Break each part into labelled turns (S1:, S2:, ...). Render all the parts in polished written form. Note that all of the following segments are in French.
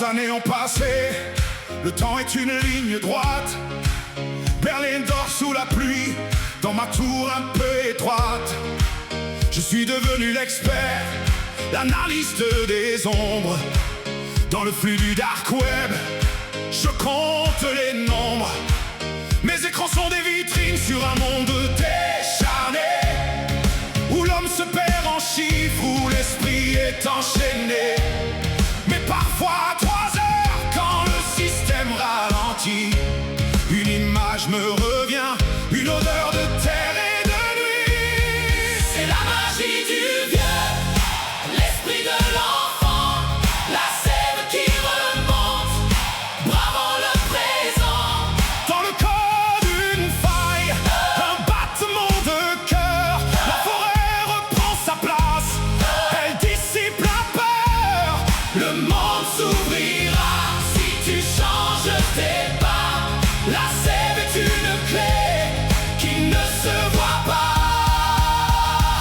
S1: Années ont passé, le temps est une ligne droite. Berlin dort sous la pluie, dans ma tour un peu étroite. Je suis devenu l'expert, l'analyste des ombres. Dans le flux du dark web, je compte les nombres. Mes écrans sont des vitrines sur un monde décharné, où l'homme se perd en chiffres, où l'esprit est enchaîné. Mais parfois, 3 heures, quand le système ralentit, une image me revient, une odeur de terre et de nuit.
S2: C'est la magie du vieux, l'esprit de l'enfant, la sève qui remonte, bravant le présent.
S1: Dans le corps d'une faille, un battement de cœur, la forêt reprend sa place, elle dissipe la peur.
S2: Le monde s'ouvrira si tu changes tes pas. La sève est une clé qui ne se voit pas.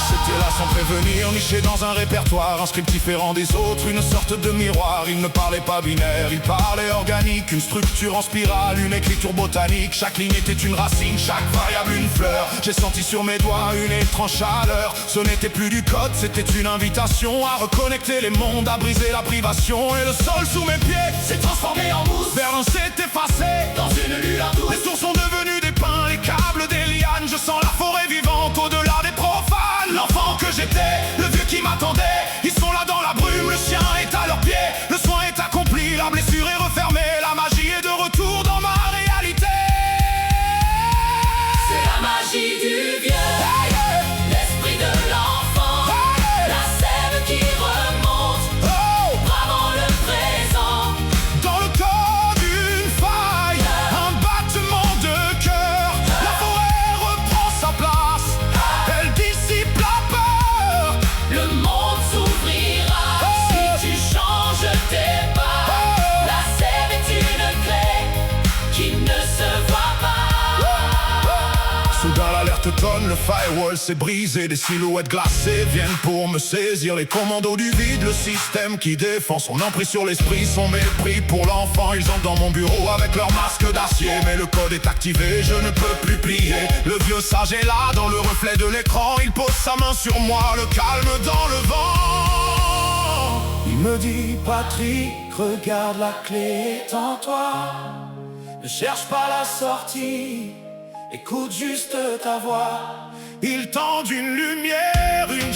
S1: C'était là sans prévenir, niché dans un répertoire, un script différent des autres, une sorte de miroir. Il ne parlait pas binaire, il parlait organique, une structure en spirale, une écriture botanique. Chaque ligne était une racine, chaque variable une fleur. J'ai senti sur mes doigts une étrange chaleur. Ce n'était plus du code, c'était une invitation à reconnecter les mondes, à briser la privation. Et le sol sous mes pieds
S2: s'est transformé en mousse,
S1: Berlin s'est effacé
S2: dans une lueur douce.
S1: Les tours sont devenus des pins, les câbles des lianes. Je sens la forêt vivante au-delà des profanes. L'enfant que j'étais, le vieux qui m'attendait, ils sont là dans la brume, le chien est à leurs pieds. Le soin est accompli, la blessure est refermée, la magie est de retour dans ma réalité.
S2: C'est la magie du vieux, l'esprit de l'enfant, la sève qui remonte, bravant le présent.
S1: Dans le corps d'une faille, un battement de cœur, la forêt reprend sa place, elle dissipe la peur.
S2: Le monde s'ouvrira si tu changes tes pas. La sève est une clé qui ne se voit pas.
S1: Soudain l'alerte tonne, le firewall s'est brisé. Des silhouettes glacées viennent pour me saisir. Les commandos du vide, le système qui défend son emprise sur l'esprit, son mépris pour l'enfant. Ils entrent dans mon bureau avec leur masque d'acier, mais le code est activé, je ne peux plus plier. Le vieux sage est là dans le reflet de l'écran, il pose sa main sur moi, le calme dans le vent. Il me dit: Patrick, regarde, la clé est en toi. Ne cherche pas la sortie, écoute juste ta voix. Il tend une lumière, une